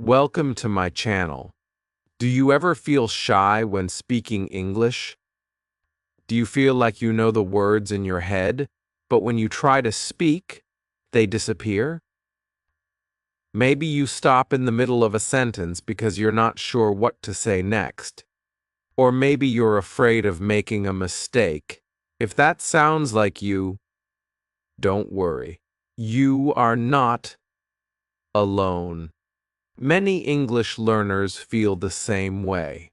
Welcome to my channel. Do you ever feel shy when speaking English? Do you feel like you know the words in your head, but when you try to speak, they disappear? Maybe you stop in the middle of a sentence because you're not sure what to say next. Or maybe you're afraid of making a mistake. If that sounds like you, don't worry. You are not alone. Many English learners feel the same way.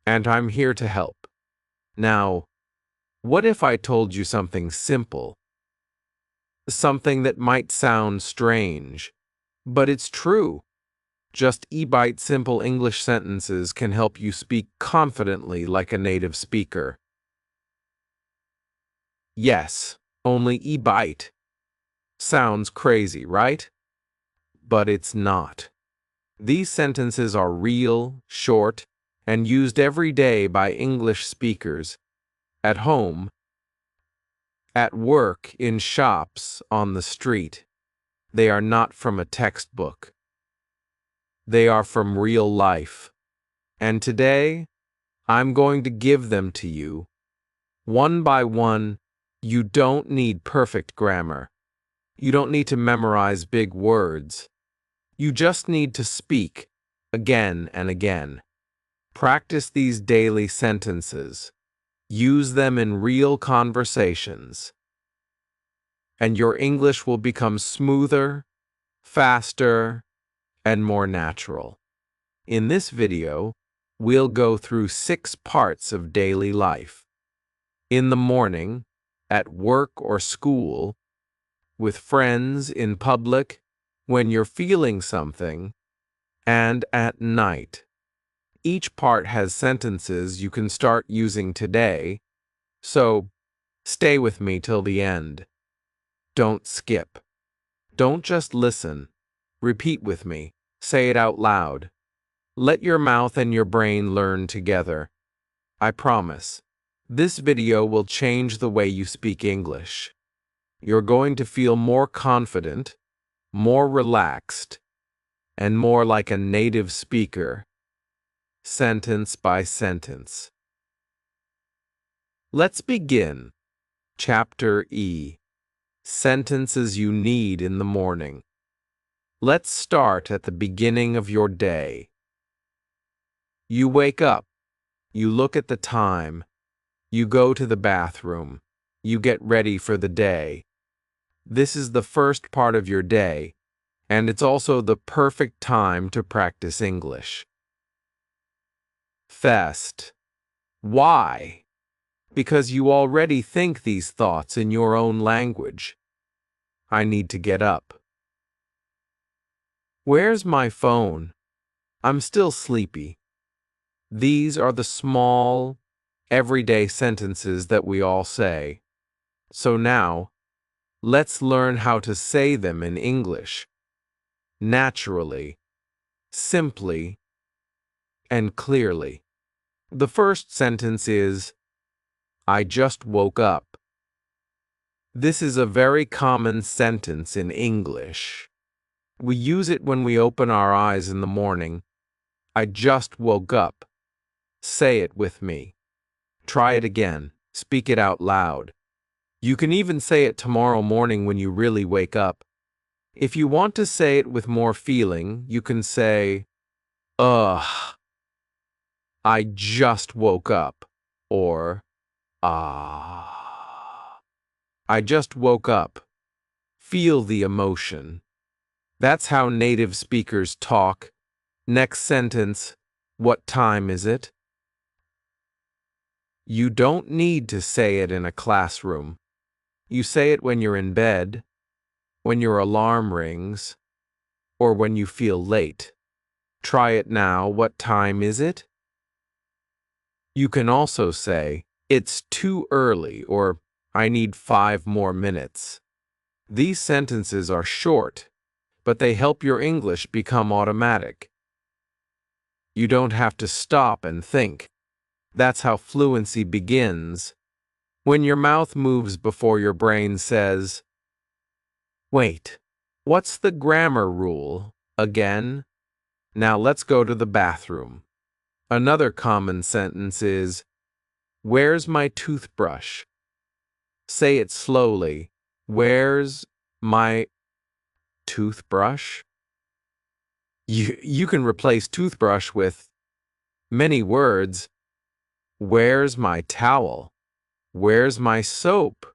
And I'm here to help. Now, what if I told you something simple? Something that might sound strange, but it's true. Just e-bite simple English sentences can help you speak confidently like a native speaker. Yes, only e-bite. Sounds crazy, right? But it's not. These sentences are real, short, and used every day by English speakers, at home, at work, in shops, on the street. They are not from a textbook. They are from real life. And today, I'm going to give them to you. One by one. You don't need perfect grammar. You don't need to memorize big words. You just need to speak again and again. Practice these daily sentences. Use them in real conversations. And your English will become smoother, faster, and more natural. In this video, we'll go through 6 parts of daily life. In the morning, at work or school, with friends, in public, when you're feeling something, and at night. Each part has sentences you can start using today, so stay with me till the end. Don't skip. Don't just listen. Repeat with me. Say it out loud. Let your mouth and your brain learn together. I promise. This video will change the way you speak English. You're going to feel more confident, more relaxed, and more like a native speaker, sentence by sentence. Let's begin. Chapter E. Sentences you need in the morning. Let's start at the beginning of your day. You wake up. You look at the time. You go to the bathroom. You get ready for the day. This is the first part of your day, and it's also the perfect time to practice English. Fest. Why? Because you already think these thoughts in your own language. I need to get up. Where's my phone? I'm still sleepy. These are the small, everyday sentences that we all say. So now, let's learn how to say them in English. Naturally, simply, and clearly. The first sentence is, I just woke up. This is a very common sentence in English. We use it when we open our eyes in the morning. I just woke up. Say it with me. Try it again. Speak it out loud. You can even say it tomorrow morning when you really wake up. If you want to say it with more feeling, you can say, ugh, I just woke up, or, ah, I just woke up. Feel the emotion. That's how native speakers talk. Next sentence, what time is it? You don't need to say it in a classroom. You say it when you're in bed, when your alarm rings, or when you feel late. Try it now. What time is it? You can also say, it's too early, or I need 5 more minutes. These sentences are short, but they help your English become automatic. You don't have to stop and think. That's how fluency begins. When your mouth moves before your brain says, wait, what's the grammar rule? Again. Now let's go to the bathroom. Another common sentence is, "Where's my toothbrush?" Say it slowly. Where's my toothbrush? You can replace toothbrush with many words. Where's my towel? Where's my soap?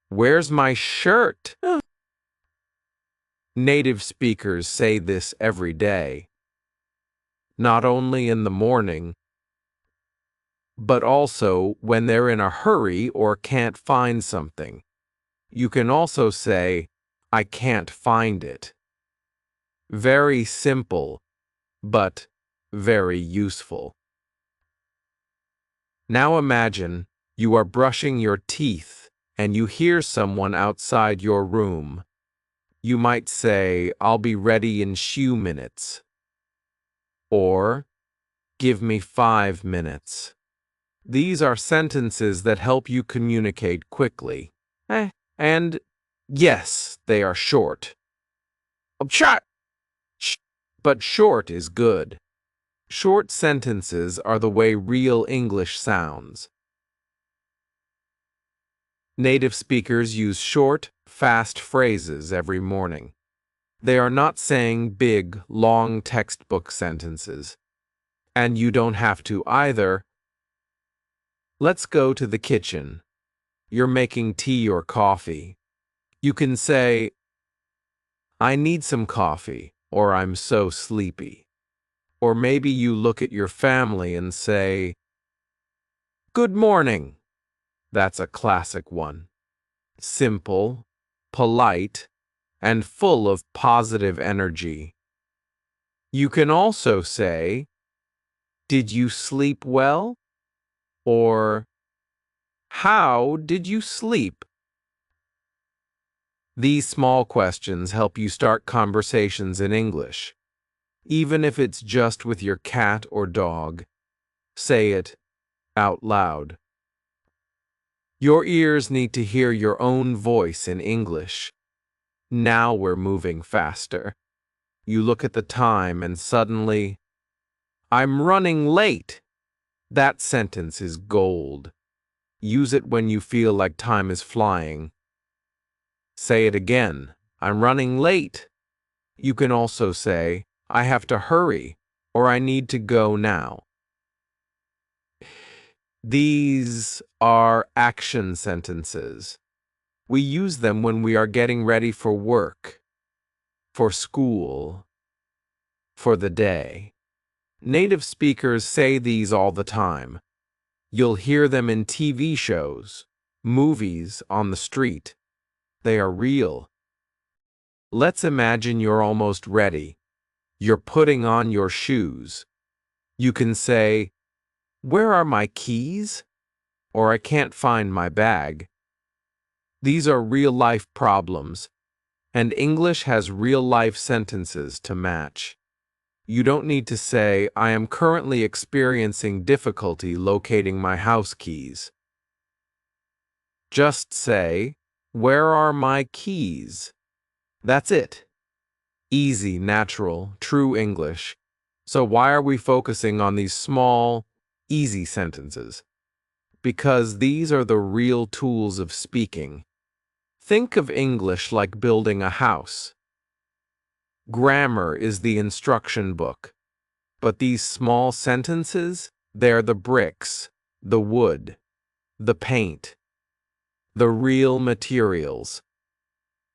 Where's my shirt? Native speakers say this every day, not only in the morning, but also when they're in a hurry or can't find something. You can also say, "I can't find it." Very simple, but very useful. Now imagine you are brushing your teeth and you hear someone outside your room. You might say, "I'll be ready in few minutes." Or, "Give me 5 minutes." These are sentences that help you communicate quickly. And yes, they are short. Short! But short is good. Short sentences are the way real English sounds. Native speakers use short, fast phrases every morning. They are not saying big, long textbook sentences. And you don't have to either. Let's go to the kitchen. You're making tea or coffee. You can say, "I need some coffee," or "I'm so sleepy." Or maybe you look at your family and say, "Good morning." That's a classic one. Simple, polite, and full of positive energy. You can also say, "Did you sleep well?" Or, "How did you sleep?" These small questions help you start conversations in English. Even if it's just with your cat or dog, say it out loud. Your ears need to hear your own voice in English. Now we're moving faster. You look at the time and suddenly, "I'm running late." That sentence is gold. Use it when you feel like time is flying. Say it again. "I'm running late." You can also say, "I have to hurry," or "I need to go now." These are action sentences. We use them when we are getting ready for work, for school, for the day. Native speakers say these all the time. You'll hear them in TV shows, movies, on the street. They are real. Let's imagine you're almost ready. You're putting on your shoes. You can say, "Where are my keys?" Or, "I can't find my bag." These are real-life problems, and English has real-life sentences to match. You don't need to say, "I am currently experiencing difficulty locating my house keys." Just say, "Where are my keys?" That's it. Easy, natural, true English. So why are we focusing on these small, easy sentences? Because these are the real tools of speaking. Think of English like building a house. Grammar is the instruction book. But these small sentences, they're the bricks, the wood, the paint, the real materials.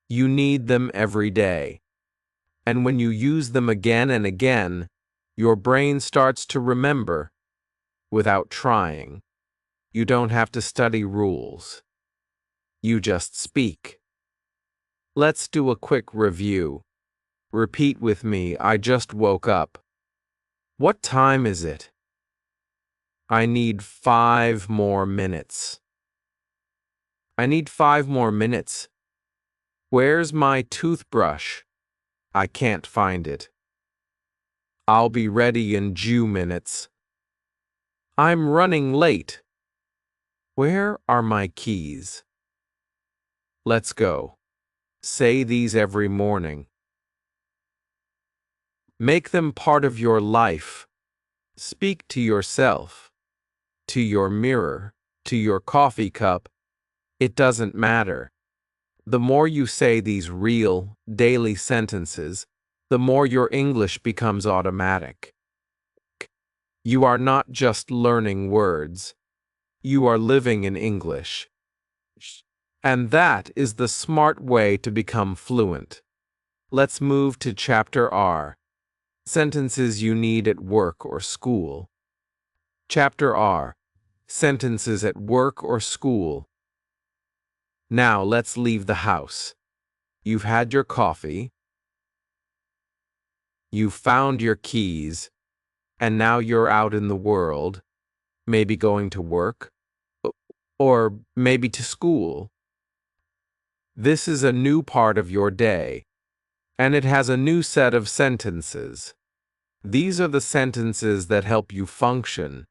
You need them every day. And when you use them again and again, your brain starts to remember without trying. You don't have to study rules. You just speak. Let's do a quick review. Repeat with me, "I just woke up." What time is it? I need 5 more minutes. I need 5 more minutes. Where's my toothbrush? I can't find it. I'll be ready in 2 minutes. I'm running late. Where are my keys? Let's go. Say these every morning. Make them part of your life. Speak to yourself, to your mirror, to your coffee cup. It doesn't matter. The more you say these real, daily sentences, the more your English becomes automatic. You are not just learning words. You are living in English. And that is the smart way to become fluent. Let's move to Chapter R. Sentences you need at work or school. Chapter R. Sentences at work or school. Now let's leave the house. You've had your coffee. You've found your keys. And now you're out in the world, maybe going to work, or maybe to school. This is a new part of your day, and it has a new set of sentences. These are the sentences that help you function,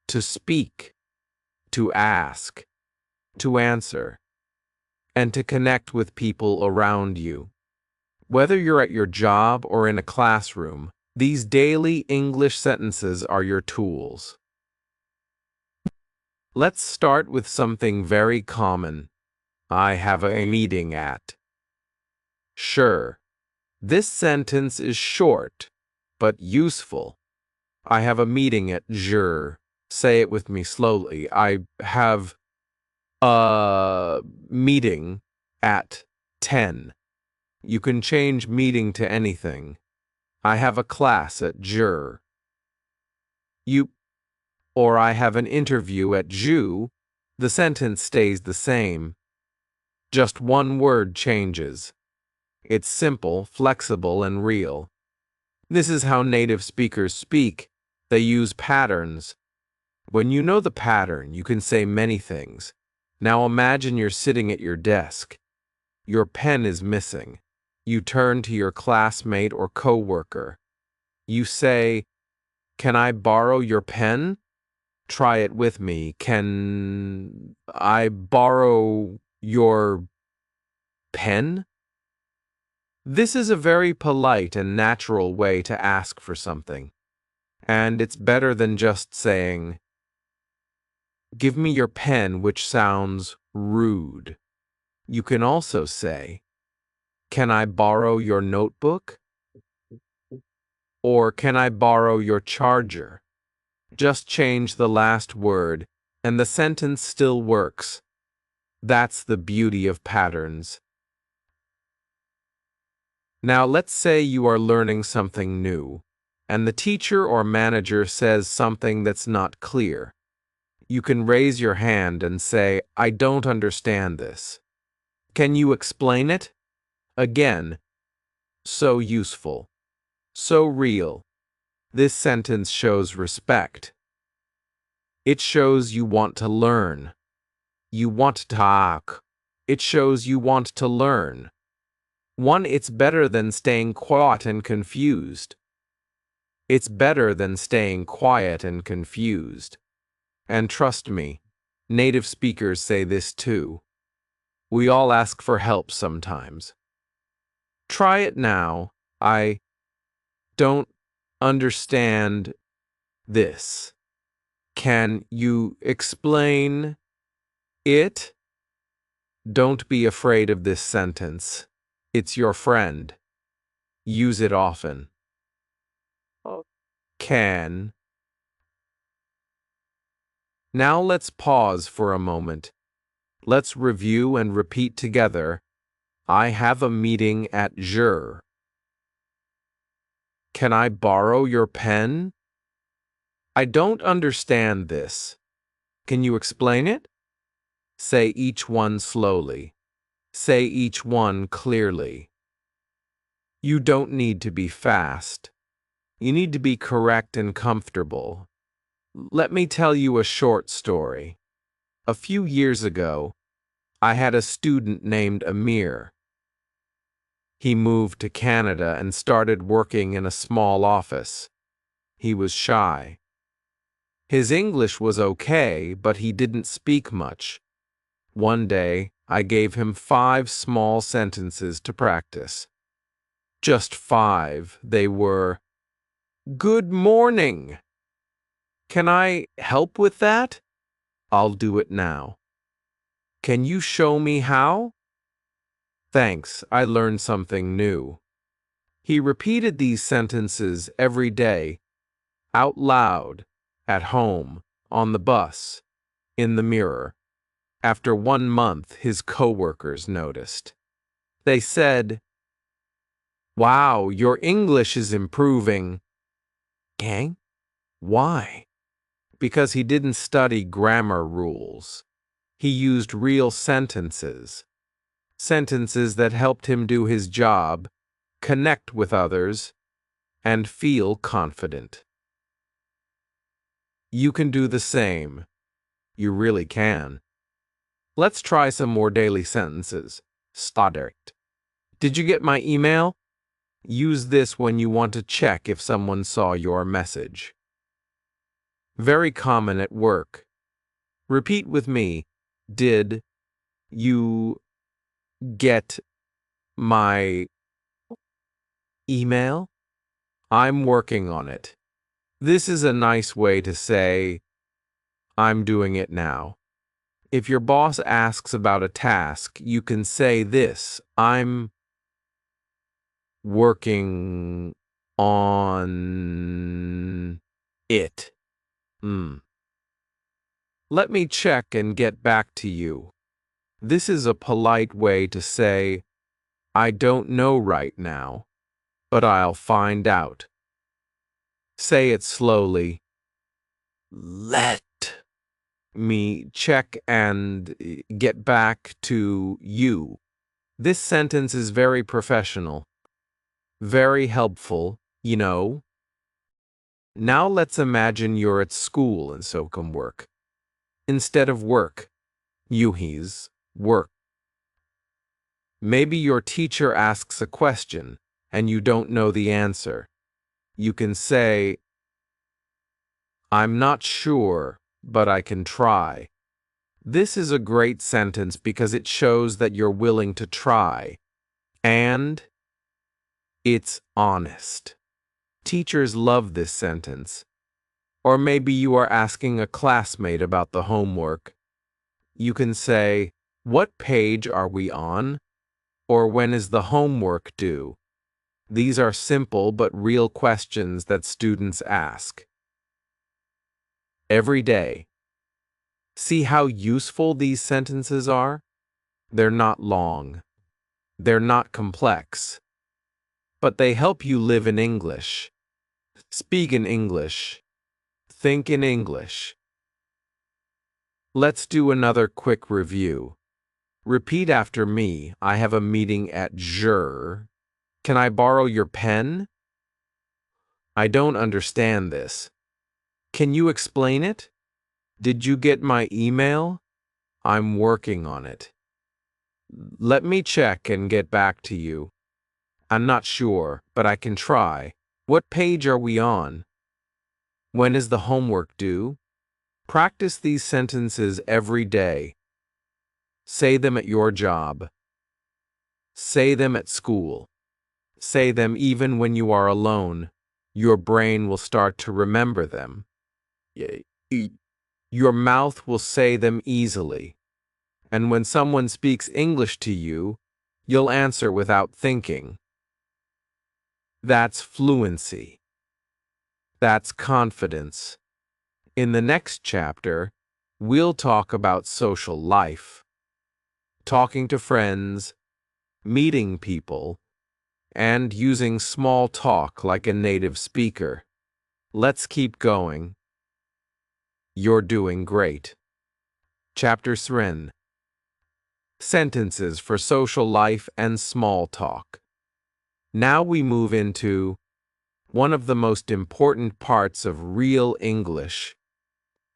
to speak, to ask, to answer, and to connect with people around you. Whether you're at your job or in a classroom, these daily English sentences are your tools. Let's start with something very common. I have a meeting at. Sure. This sentence is short, but useful. I have a meeting at Jur. Say it with me slowly. I have a meeting at 10. You can change meeting to anything. I have a class at Jur. Or I have an interview at Ju. The sentence stays the same. Just one word changes. It's simple, flexible, and real. This is how native speakers speak. They use patterns. When you know the pattern, you can say many things. Now imagine you're sitting at your desk. Your pen is missing. You turn to your classmate or coworker. You say, "Can I borrow your pen?" Try it with me. Can I borrow your pen? This is a very polite and natural way to ask for something. And it's better than just saying, "Give me your pen," which sounds rude. You can also say, "Can I borrow your notebook?" Or "Can I borrow your charger?" Just change the last word, and the sentence still works. That's the beauty of patterns. Now let's say you are learning something new, and the teacher or manager says something that's not clear. You can raise your hand and say, "I don't understand this. Can you explain it?" Again, so useful, so real. This sentence shows respect. It shows you want to learn. You want to talk. It shows you want to learn. It's better than staying quiet and confused. It's better than staying quiet and confused. And trust me, native speakers say this too. We all ask for help sometimes. Try it now. I don't understand this. Can you explain it? Don't be afraid of this sentence. It's your friend. Use it often. Can. Now let's pause for a moment. Let's review and repeat together. I have a meeting at Jur. Can I borrow your pen? I don't understand this. Can you explain it? Say each one slowly. Say each one clearly. You don't need to be fast. You need to be correct and comfortable. Let me tell you a short story. A few years ago, I had a student named Amir. He moved to Canada and started working in a small office. He was shy. His English was okay, but he didn't speak much. One day, I gave him 5 small sentences to practice. Just 5. They were, "Good morning. Can I help with that? I'll do it now. Can you show me how? Thanks, I learned something new." He repeated these sentences every day, out loud, at home, on the bus, in the mirror. After 1 month, his coworkers noticed. They said, "Wow, your English is improving." Gang? Why? Because he didn't study grammar rules. He used real sentences. Sentences that helped him do his job, connect with others, and feel confident. You can do the same. You really can. Let's try some more daily sentences. Start. Did you get my email? Use this when you want to check if someone saw your message. Very common at work. Repeat with me. Did you get my email? I'm working on it. This is a nice way to say, "I'm doing it now." If your boss asks about a task, you can say this, "I'm working on it. Let me check and get back to you." This is a polite way to say, "I don't know right now, but I'll find out." Say it slowly. Let me check and get back to you. This sentence is very professional, very helpful, you know. Now let's imagine you're at school and so can work. Instead of work, use work. Maybe your teacher asks a question and you don't know the answer. You can say, "I'm not sure, but I can try." This is a great sentence because it shows that you're willing to try, and it's honest. Teachers love this sentence. Or maybe you are asking a classmate about the homework. You can say, "What page are we on?" Or "When is the homework due?" These are simple but real questions that students ask. Every day. See how useful these sentences are? They're not long. They're not complex. But they help you live in English. Speak in English. Think in English. Let's do another quick review. Repeat after me. I have a meeting at Jur. Can I borrow your pen? I don't understand this. Can you explain it? Did you get my email? I'm working on it. Let me check and get back to you. I'm not sure, but I can try. What page are we on? When is the homework due? Practice these sentences every day. Say them at your job. Say them at school. Say them even when you are alone. Your brain will start to remember them. Your mouth will say them easily. And when someone speaks English to you, you'll answer without thinking. That's fluency. That's confidence. In the next chapter, we'll talk about social life, talking to friends, meeting people, and using small talk like a native speaker. Let's keep going. You're doing great. Chapter 3. Sentences for social life and small talk. Now we move into one of the most important parts of real English,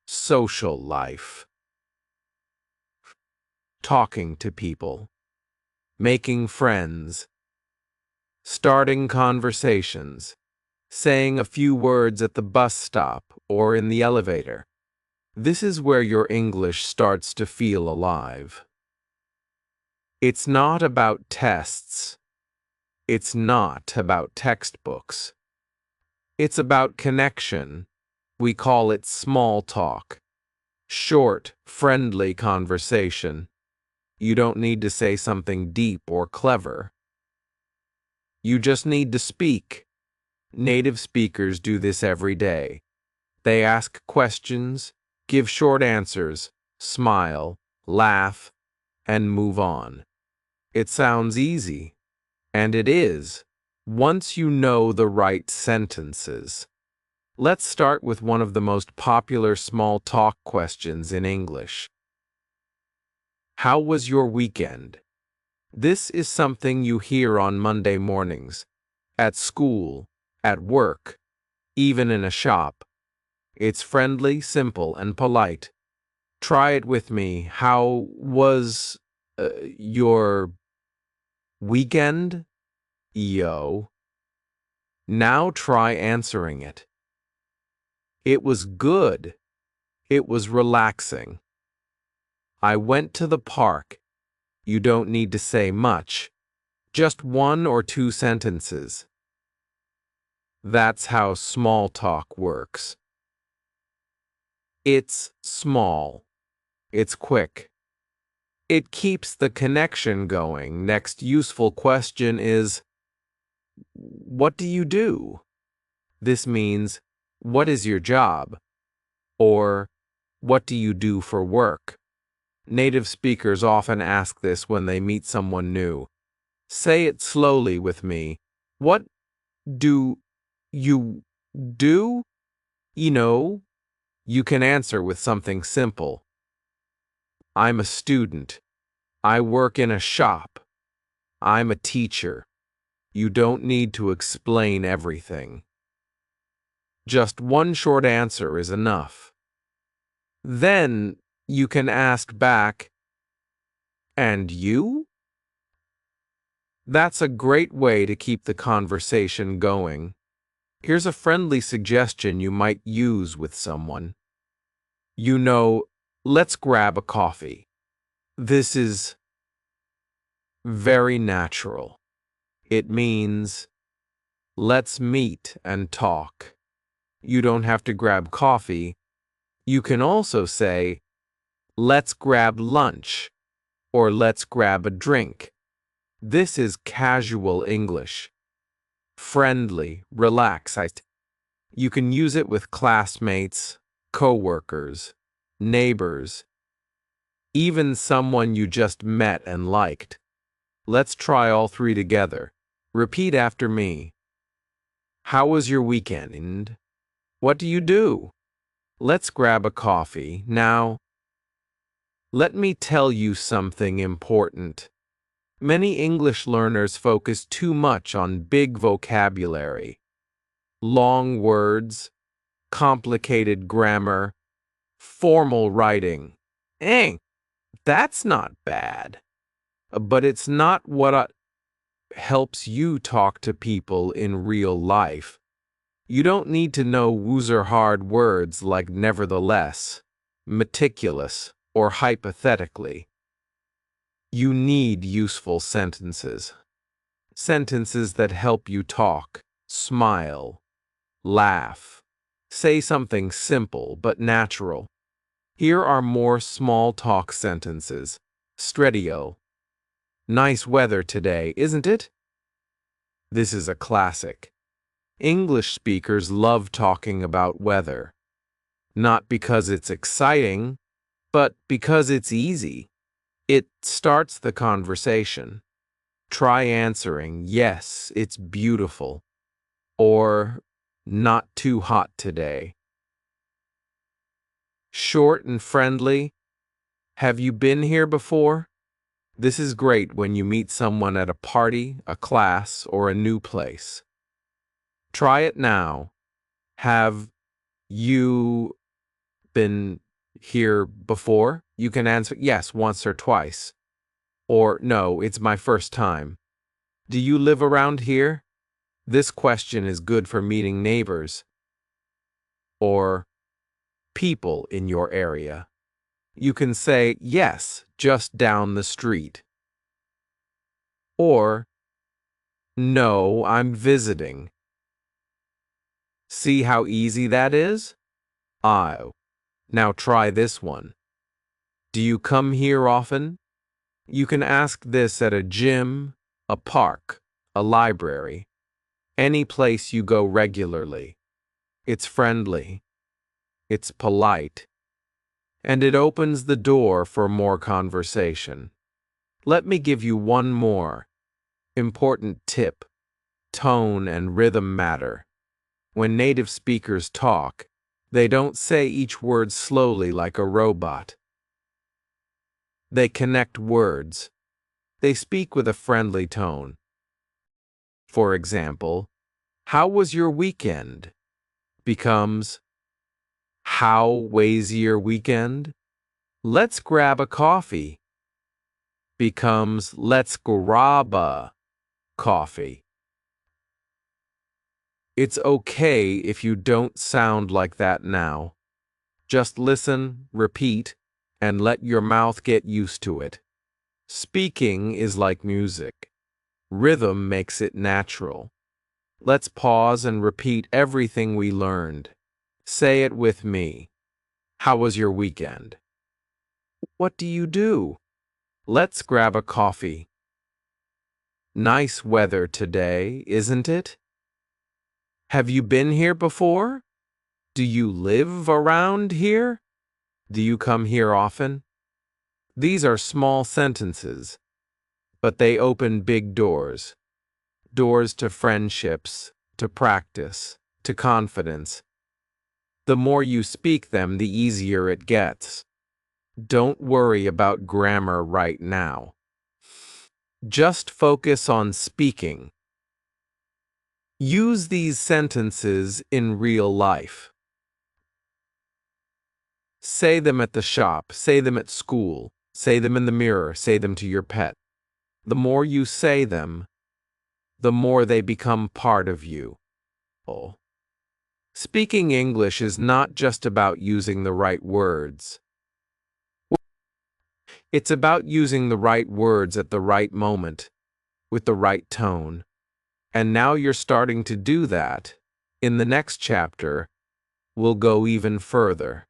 social life. Talking to people, making friends, starting conversations, saying a few words at the bus stop or in the elevator. This is where your English starts to feel alive. It's not about tests. It's not about textbooks. It's about connection. We call it small talk. Short, friendly conversation. You don't need to say something deep or clever. You just need to speak. Native speakers do this every day. They ask questions, give short answers, smile, laugh, and move on. It sounds easy, and it is, once you know the right sentences. Let's start with one of the most popular small talk questions in English. How was your weekend? This is something you hear on Monday mornings, at school, at work, even in a shop. It's friendly, simple, and polite. Try it with me. How was your weekend? Yo. Now try answering it. It was good. It was relaxing. I went to the park. You don't need to say much. Just one or two sentences. That's how small talk works. It's small. It's quick. It keeps the connection going. Next useful question is, what do you do? This means, what is your job? Or, what do you do for work? Native speakers often ask this when they meet someone new. Say it slowly with me. What do you do? You can answer with something simple. I'm a student. I work in a shop. I'm a teacher. You don't need to explain everything. Just one short answer is enough. Then you can ask back, and you? That's a great way to keep the conversation going. Here's a friendly suggestion you might use with someone. Let's grab a coffee. This is very natural. It means, let's meet and talk. You don't have to grab coffee. You can also say, let's grab lunch, or let's grab a drink. This is casual English. Friendly, relaxed. You can use it with classmates, coworkers, neighbors, even someone you just met and liked. Let's try all three together. Repeat after me. How was your weekend? What do you do? Let's grab a coffee. Now, let me tell you something important. Many English learners focus too much on big vocabulary, long words, complicated grammar, formal writing. That's not bad. But it's not what helps you talk to people in real life. You don't need to know woozer-hard words like nevertheless, meticulous, or hypothetically. You need useful sentences. Sentences that help you talk, smile, laugh. Say something simple but natural. Here are more small talk sentences. Stredio. Nice weather today, isn't it? This is a classic. English speakers love talking about weather. Not because it's exciting, but because it's easy. It starts the conversation. Try answering, yes, it's beautiful, or not too hot today. Short and friendly. Have you been here before? This is great when you meet someone at a party, a class, or a new place. Try it now. Have you been here before? You can answer yes once or twice. Or no, it's my first time. Do you live around here? This question is good for meeting neighbors or people in your area. You can say yes, just down the street. Or No, I'm visiting. See how easy that is? Oh. Now try this one. Do you come here often? You can ask this at a gym, a park, a library, any place you go regularly. It's friendly, it's polite, and it opens the door for more conversation. Let me give you one more important tip. Tone and rhythm matter. When native speakers talk, they don't say each word slowly like a robot. They connect words. They speak with a friendly tone. For example, how was your weekend? Becomes, how was your weekend? Let's grab a coffee. Becomes, let's grab a coffee. It's okay if you don't sound like that now. Just listen, repeat, and let your mouth get used to it. Speaking is like music. Rhythm makes it natural. Let's pause and repeat everything we learned. Say it with me. How was your weekend? What do you do? Let's grab a coffee. Nice weather today, isn't it? Have you been here before? Do you live around here? Do you come here often? These are small sentences, but they open big doors. Doors to friendships, to practice, to confidence. The more you speak them, the easier it gets. Don't worry about grammar right now. Just focus on speaking. Use these sentences in real life. Say them at the shop, say them at school, say them in the mirror, say them to your pet. The more you say them, the more they become part of you. Speaking English is not just about using the right words. It's about using the right words at the right moment, with the right tone. And now you're starting to do that. In the next chapter, we'll go even further.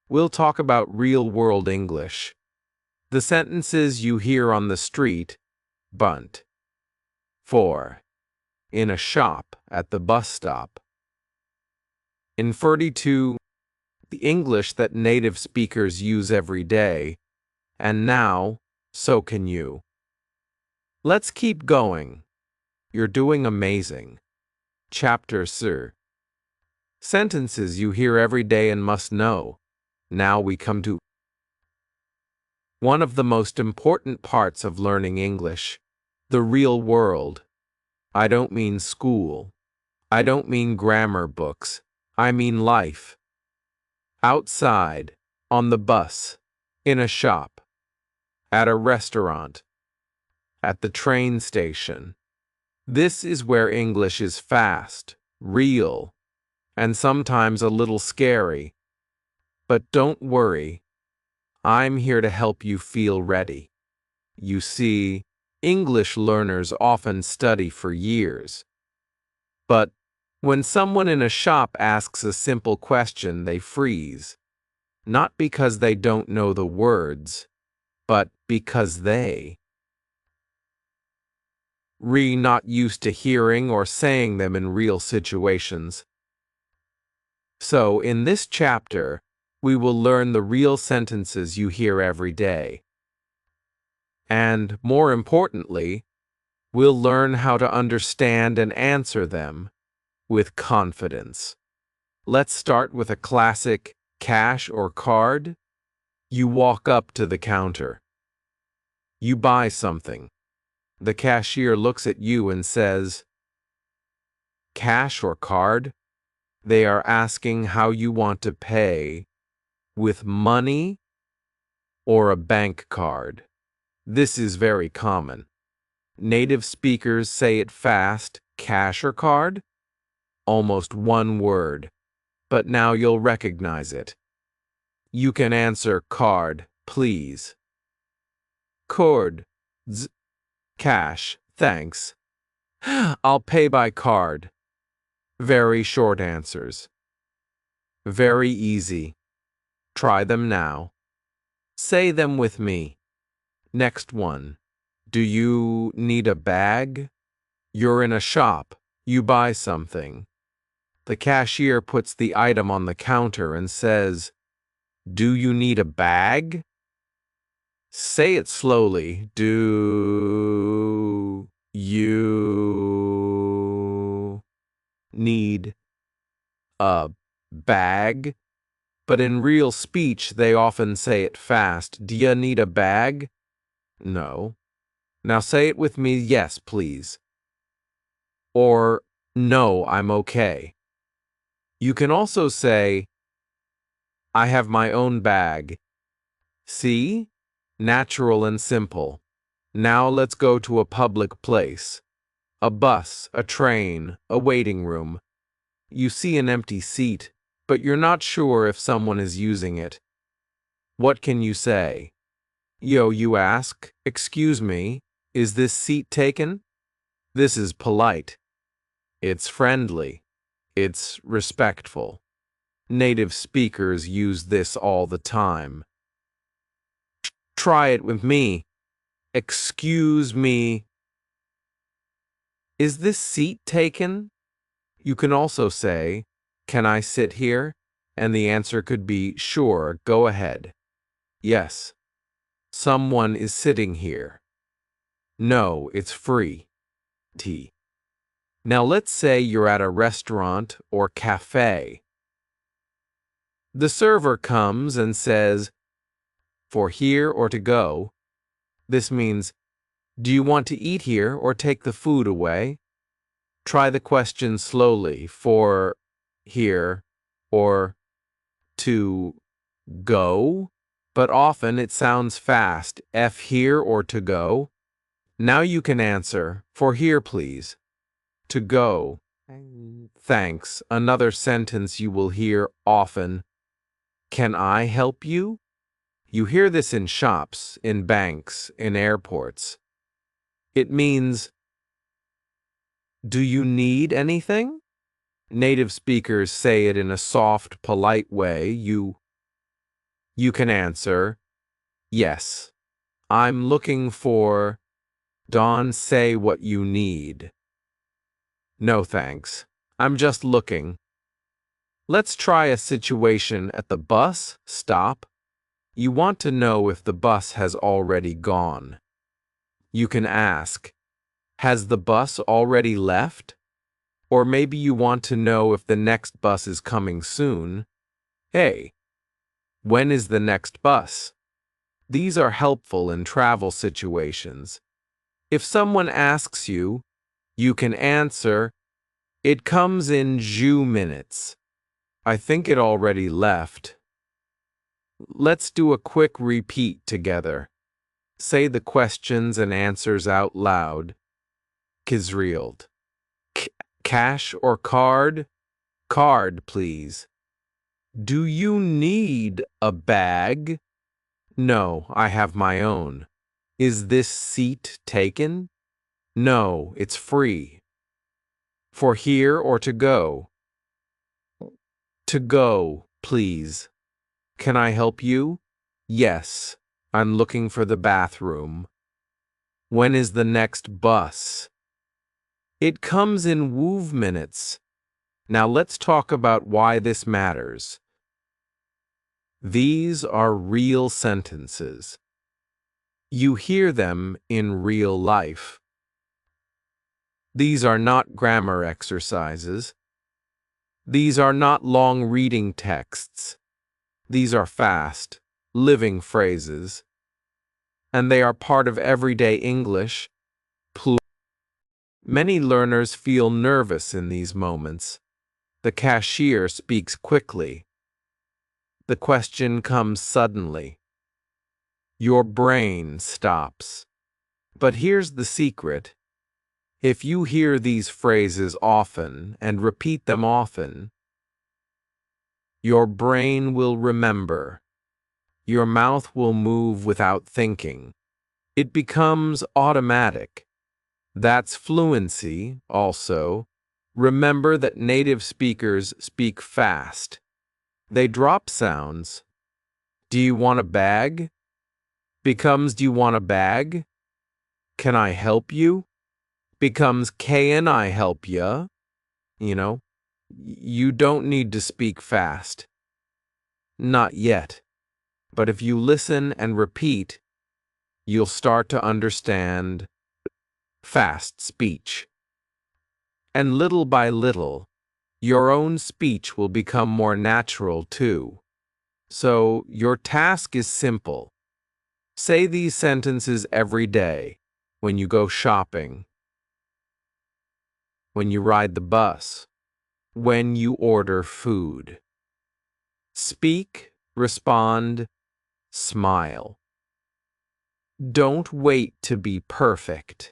We'll talk about real-world English. The sentences you hear on the street, bunt. 4. In a shop, at the bus stop. In 32, the English that native speakers use every day, and now, so can you. Let's keep going. You're doing amazing. Chapter Sir. Sentences you hear every day and must know. Now we come to one of the most important parts of learning English, the real world. I don't mean school. I don't mean grammar books. I mean life. Outside, on the bus, in a shop, at a restaurant, at the train station. This is where English is fast, real, and sometimes a little scary. But don't worry, I'm here to help you feel ready. You see, English learners often study for years. But when someone in a shop asks a simple question, they freeze. Not because they don't know the words, but because they not used to hearing or saying them in real situations. So, in this chapter, we will learn the real sentences you hear every day. And, more importantly, we'll learn how to understand and answer them with confidence. Let's start with a classic cash or card. You walk up to the counter. You buy something. The cashier looks at you and says, cash or card? They are asking how you want to pay, with money or a bank card. This is very common. Native speakers say it fast, cash or card? Almost one word, but now you'll recognize it. You can answer card, please. Cord, cash, thanks. I'll pay by card. Very short answers. Very easy. Try them now. Say them with me. Next one. Do you need a bag? You're in a shop. You buy something. The cashier puts the item on the counter and says, "Do you need a bag?" Say it slowly. Do you need a bag? But in real speech, they often say it fast. Do you need a bag? No. Now say it with me. Yes, please. Or, no, I'm okay. You can also say, I have my own bag. See? Natural and simple. Now let's go to a public place. A bus, a train, a waiting room. You see an empty seat, but you're not sure if someone is using it. What can you say? You ask, "Excuse me, is this seat taken?" This is polite. It's friendly. It's respectful. Native speakers use this all the time. Try it with me. Excuse me. Is this seat taken? You can also say, "Can I sit here?" And the answer could be, "Sure, go ahead." Yes. Someone is sitting here. No, it's free. T. Now let's say you're at a restaurant or cafe. The server comes and says, "For here or to go?" This means, do you want to eat here or take the food away? Try the question slowly. For here or to go? But often it sounds fast. F here or to go? Now you can answer, "For here, please." To go. Thanks. Another sentence you will hear often. Can I help you? You hear this in shops, in banks, in airports. It means, do you need anything? Native speakers say it in a soft, polite way. You can answer, yes. I'm looking for. Don't say what you need. No thanks. I'm just looking. Let's try a situation at the bus stop. You want to know if the bus has already gone. You can ask, has the bus already left? Or maybe you want to know if the next bus is coming soon. Hey, when is the next bus? These are helpful in travel situations. If someone asks you, you can answer, "It comes in 2 minutes. I think it already left." Let's do a quick repeat together. Say the questions and answers out loud. Kizrield. Cash or card? Card, please. Do you need a bag? No, I have my own. Is this seat taken? No, it's free. For here or to go? To go, please. Can I help you? Yes, I'm looking for the bathroom. When is the next bus? It comes in 2 minutes. Now let's talk about why this matters. These are real sentences. You hear them in real life. These are not grammar exercises. These are not long reading texts. These are fast, living phrases. And they are part of everyday English. Many learners feel nervous in these moments. The cashier speaks quickly. The question comes suddenly. Your brain stops. But here's the secret. If you hear these phrases often and repeat them often, your brain will remember. Your mouth will move without thinking. It becomes automatic. That's fluency, also. Remember that native speakers speak fast. They drop sounds. Do you want a bag? Becomes do you want a bag? Can I help you? Becomes can I help ya? You don't need to speak fast. Not yet. But if you listen and repeat, you'll start to understand fast speech. And little by little, your own speech will become more natural too. So your task is simple. Say these sentences every day when you go shopping, when you ride the bus, when you order food. Speak, respond, smile. Don't wait to be perfect.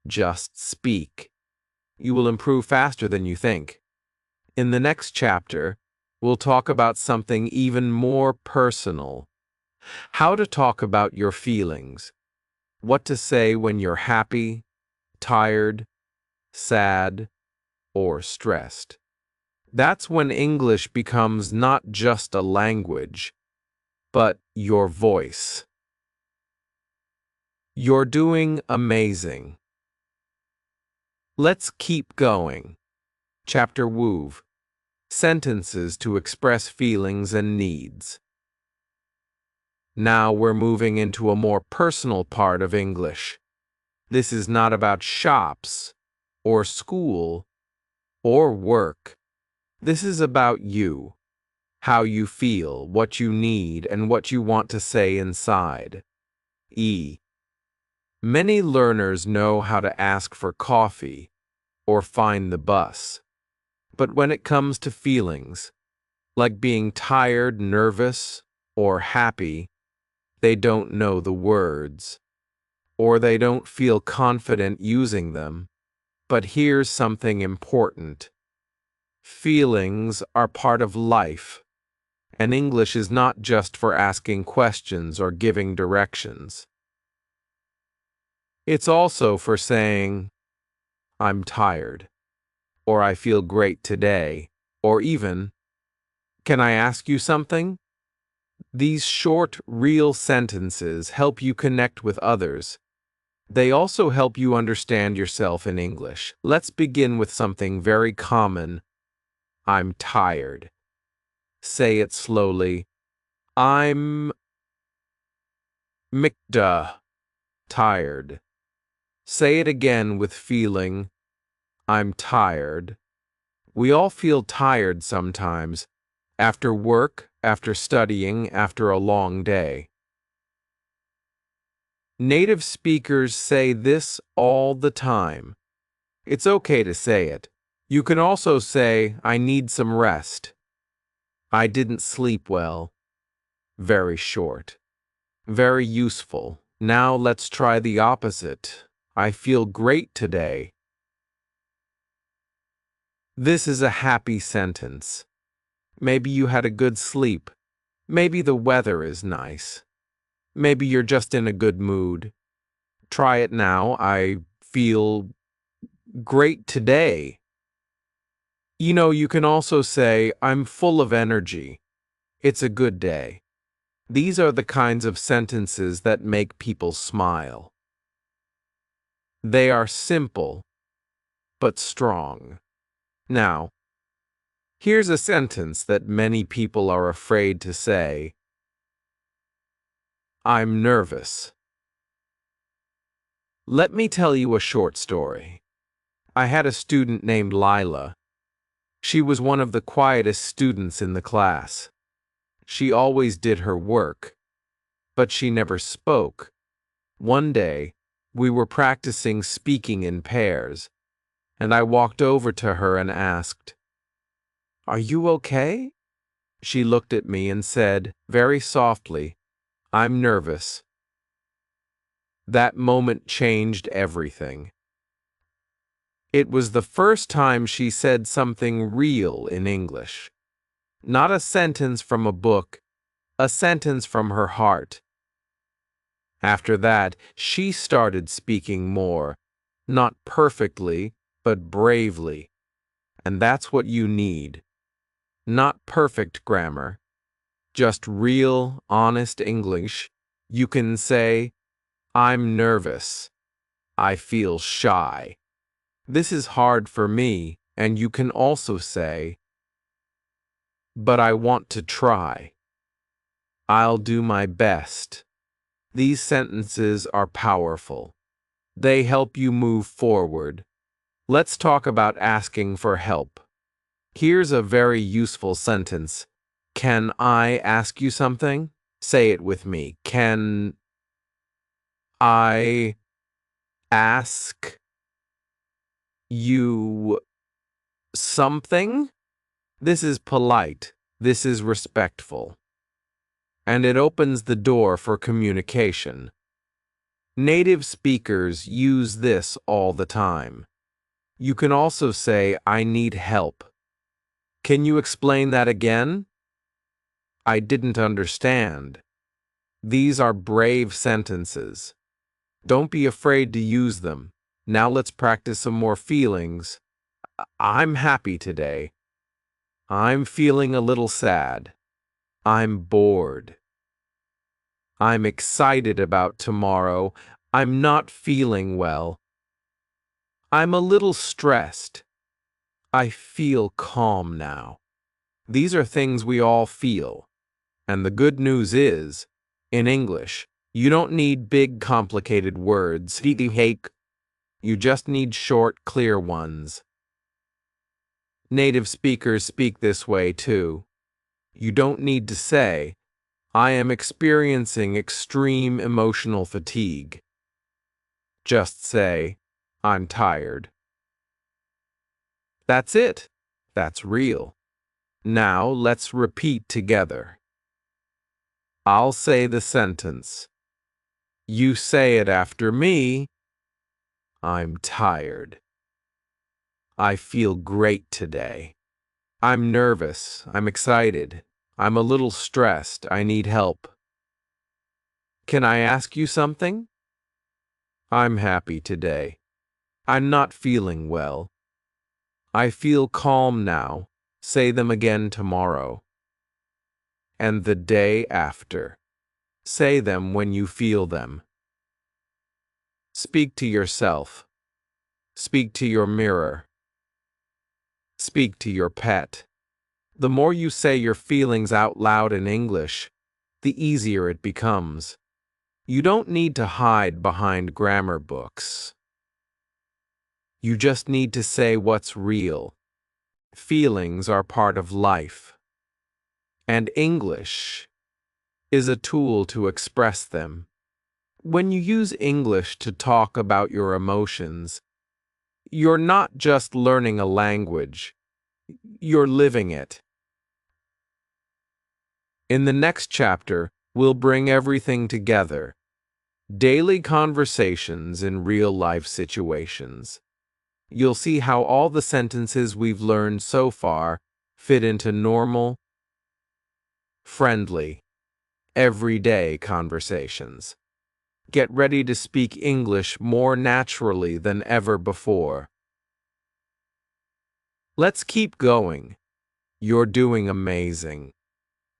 Just speak. You will improve faster than you think. In the next chapter, we'll talk about something even more personal. How to talk about your feelings. What to say when you're happy, tired, sad, or stressed. That's when English becomes not just a language, but your voice. You're doing amazing. Let's keep going. Chapter Wove. Sentences to express feelings and needs. Now we're moving into a more personal part of English. This is not about shops, or school, or work. This is about you, how you feel, what you need, and what you want to say inside. Many learners know how to ask for coffee or find the bus. But when it comes to feelings, like being tired, nervous, or happy, they don't know the words, or they don't feel confident using them. But here's something important. Feelings are part of life, and English is not just for asking questions or giving directions. It's also for saying, I'm tired, or I feel great today, or even, can I ask you something? These short, real sentences help you connect with others. They also help you understand yourself in English. Let's begin with something very common. I'm tired. Say it slowly. I'm tired. Say it again with feeling. I'm tired. We all feel tired sometimes, after work, after studying, after a long day. Native speakers say this all the time. It's okay to say it. You can also say, I need some rest. I didn't sleep well. Very short. Very useful. Now let's try the opposite. I feel great today. This is a happy sentence. Maybe you had a good sleep. Maybe the weather is nice. Maybe you're just in a good mood. Try it now. I feel great today. You can also say, I'm full of energy. It's a good day. These are the kinds of sentences that make people smile. They are simple, but strong. Now, here's a sentence that many people are afraid to say. I'm nervous. Let me tell you a short story. I had a student named Lila. She was one of the quietest students in the class. She always did her work, but she never spoke. One day, we were practicing speaking in pairs, and I walked over to her and asked, Are you okay? She looked at me and said, very softly, I'm nervous. That moment changed everything. It was the first time she said something real in English. Not a sentence from a book, a sentence from her heart. After that, she started speaking more, Not perfectly, but bravely. And that's what you need. Not perfect grammar, just real, honest English. You can say, I'm nervous. I feel shy. This is hard for me, and you can also say, but I want to try. I'll do my best. These sentences are powerful. They help you move forward. Let's talk about asking for help. Here's a very useful sentence. Can I ask you something? Say it with me. Can I ask you something? This is polite. This is respectful. And it opens the door for communication. Native speakers use this all the time. You can also say, I need help. Can you explain that again? I didn't understand. These are brave sentences. Don't be afraid to use them. Now let's practice some more feelings. I'm happy today. I'm feeling a little sad. I'm bored. I'm excited about tomorrow. I'm not feeling well. I'm a little stressed. I feel calm now. These are things we all feel. And the good news is, in English, you don't need big, complicated words. You just need short, clear ones. Native speakers speak this way too. You don't need to say, I am experiencing extreme emotional fatigue. Just say, I'm tired. That's it. That's real. Now let's repeat together. I'll say the sentence. You say it after me. I'm tired. I feel great today. I'm nervous. I'm excited. I'm a little stressed. I need help. Can I ask you something? I'm happy today. I'm not feeling well. I feel calm now. Say them again tomorrow. And the day after. Say them when you feel them. Speak to yourself. Speak to your mirror. Speak to your pet. The more you say your feelings out loud in English, the easier it becomes. You don't need to hide behind grammar books. You just need to say what's real. Feelings are part of life. And English is a tool to express them. When you use English to talk about your emotions, you're not just learning a language, you're living it. In the next chapter, we'll bring everything together. Daily conversations in real-life situations. You'll see how all the sentences we've learned so far fit into normal, friendly, everyday conversations. Get ready to speak English more naturally than ever before. Let's keep going. You're doing amazing.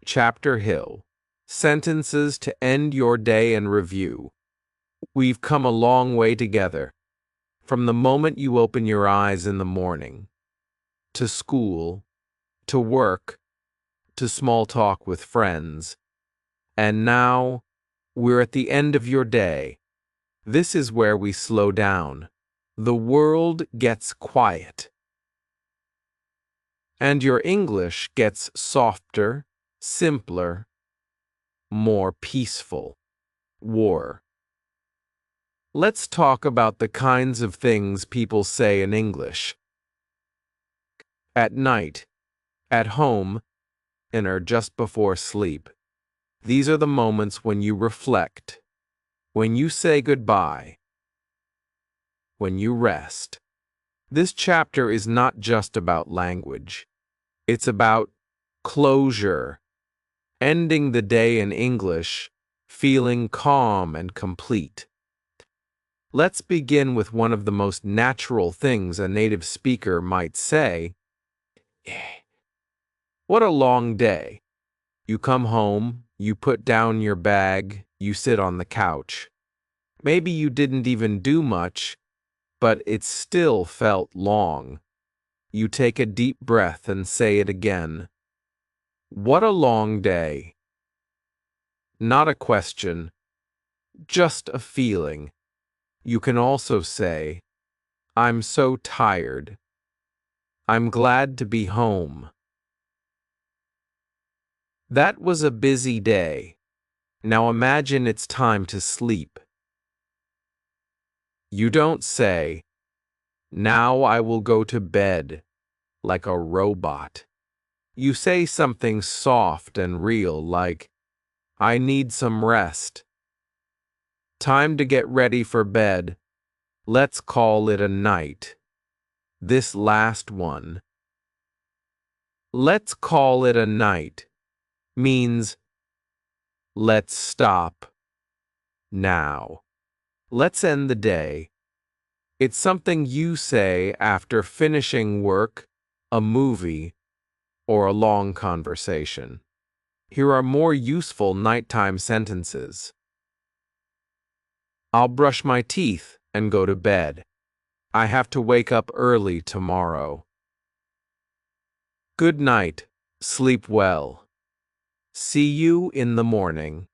Chapter Hill. Sentences to end your day and review. We've come a long way together. From the moment you open your eyes in the morning, to school, to work, to small talk with friends. And now, we're at the end of your day. This is where we slow down. The world gets quiet. And your English gets softer, simpler, more peaceful. War. Let's talk about the kinds of things people say in English. At night, at home, and or just before sleep. These are the moments when you reflect, when you say goodbye, when you rest. This chapter is not just about language. It's about closure, ending the day in English, feeling calm and complete. Let's begin with one of the most natural things a native speaker might say. What a long day. You come home, you put down your bag, you sit on the couch. Maybe you didn't even do much, but it still felt long. You take a deep breath and say it again. What a long day. Not a question, just a feeling. You can also say, I'm so tired. I'm glad to be home. That was a busy day. Now imagine it's time to sleep. You don't say, now I will go to bed, like a robot. You say something soft and real like, I need some rest. Time to get ready for bed. Let's call it a night. This last one. Let's call it a night means let's stop now. Let's end the day. It's something you say after finishing work, a movie, or a long conversation. Here are more useful nighttime sentences. I'll brush my teeth and go to bed. I have to wake up early tomorrow. Good night. Sleep well. See you in the morning.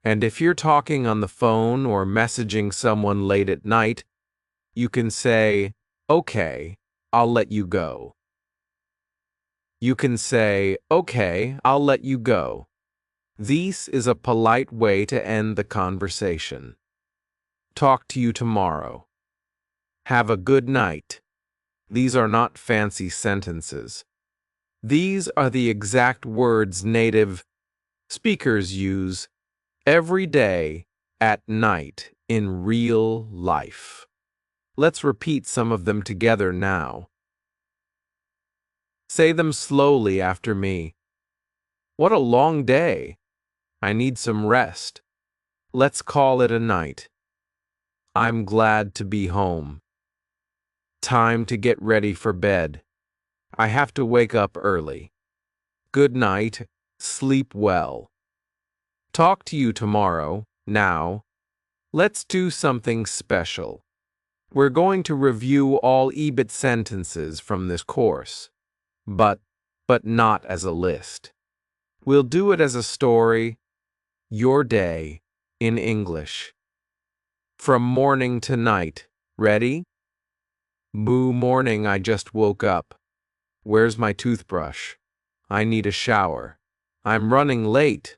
And if you're talking on the phone or messaging someone late at night, you can say, okay, I'll let you go. You can say, okay, I'll let you go. This is a polite way to end the conversation. Talk to you tomorrow. Have a good night. These are not fancy sentences. These are the exact words native speakers use every day at night in real life. Let's repeat some of them together now. Say them slowly after me. What a long day. I need some rest. Let's call it a night. I'm glad to be home. Time to get ready for bed. I have to wake up early. Good night. Sleep well. Talk to you tomorrow. Now, let's do something special. We're going to review all EBIT sentences from this course, but not as a list. We'll do it as a story, your day, in English. From morning to night. Ready? Boo morning, I just woke up. Where's my toothbrush? I need a shower. I'm running late.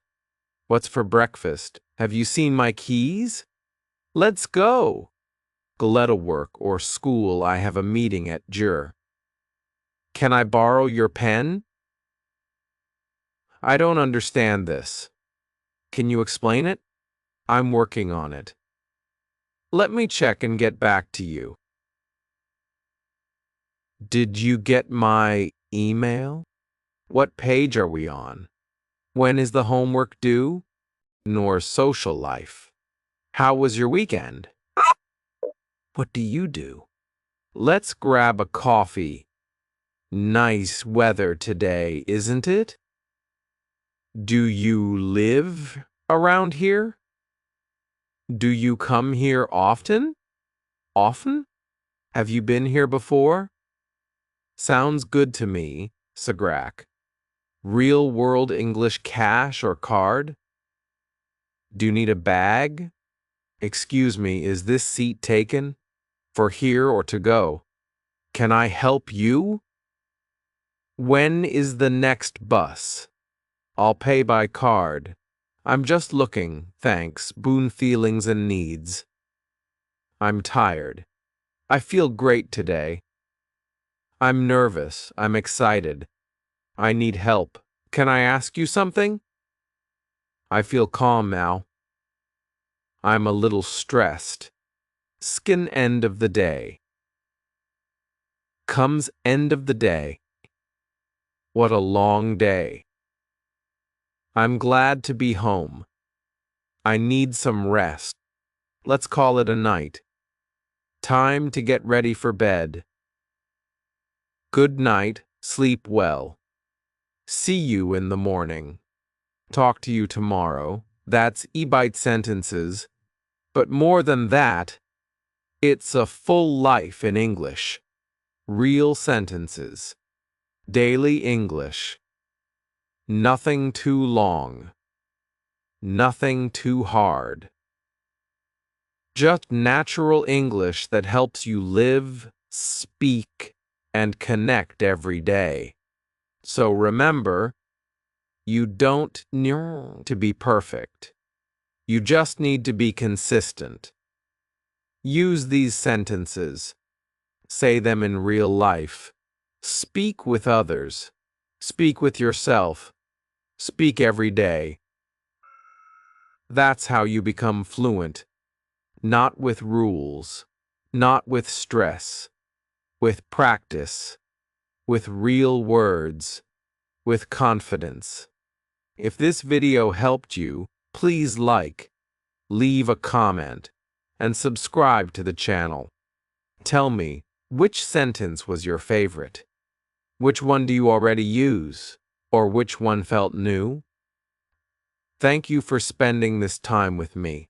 What's for breakfast? Have you seen my keys? Let's go. Galetta work or school, I have a meeting at Jur. Can I borrow your pen? I don't understand this. Can you explain it? I'm working on it. Let me check and get back to you. Did you get my email? What page are we on? When is the homework due? Nor social life. How was your weekend? What do you do? Let's grab a coffee. Nice weather today, isn't it? Do you live around here? Do you come here often? Often? Have you been here before? Sounds good to me, Sagrak. Real world English cash or card? Do you need a bag? Excuse me, is this seat taken? For here or to go? Can I help you? When is the next bus? I'll pay by card. I'm just looking, thanks, boon feelings and needs. I'm tired. I feel great today. I'm nervous. I'm excited. I need help. Can I ask you something? I feel calm now. I'm a little stressed. Skin end of the day. Comes end of the day. What a long day. I'm glad to be home. I need some rest. Let's call it a night. Time to get ready for bed. Good night, sleep well. See you in the morning. Talk to you tomorrow. That's e-bite sentences. But more than that, it's a full life in English. Real sentences. Daily English. Nothing too long. Nothing too hard. Just natural English that helps you live, speak, and connect every day. So remember, you don't need to be perfect. You just need to be consistent. Use these sentences. Say them in real life. Speak with others. Speak with yourself. Speak every day. That's how you become fluent. Not with rules. Not with stress. With practice. With real words. With confidence. If this video helped you, please like, leave a comment, and subscribe to the channel. Tell me, which sentence was your favorite? Which one do you already use? Or which one felt new? Thank you for spending this time with me.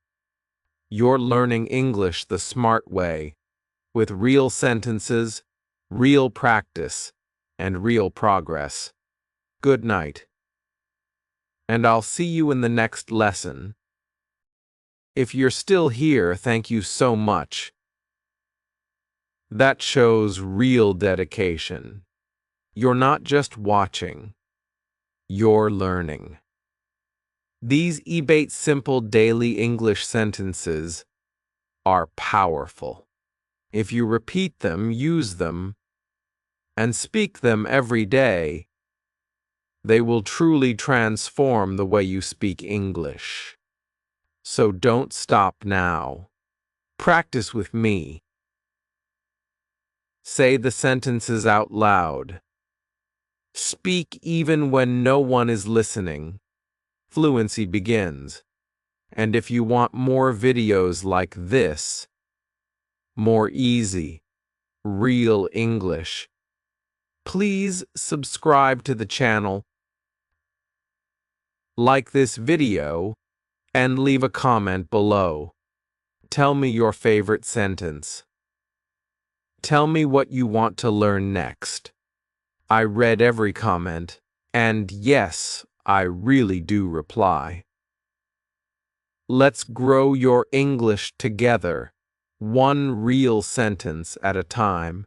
You're learning English the smart way, with real sentences, real practice, and real progress. Good night. And I'll see you in the next lesson. If you're still here, thank you so much. That shows real dedication. You're not just watching, you're learning. These e-bite simple daily English sentences are powerful. If you repeat them, use them, and speak them every day, they will truly transform the way you speak English. So don't stop now. Practice with me. Say the sentences out loud. Speak even when no one is listening. Fluency begins. And if you want more videos like this, more easy, real English, please subscribe to the channel, like this video, and leave a comment below. Tell me your favorite sentence. Tell me what you want to learn next. I read every comment, and yes, I really do reply. Let's grow your English together, one real sentence at a time.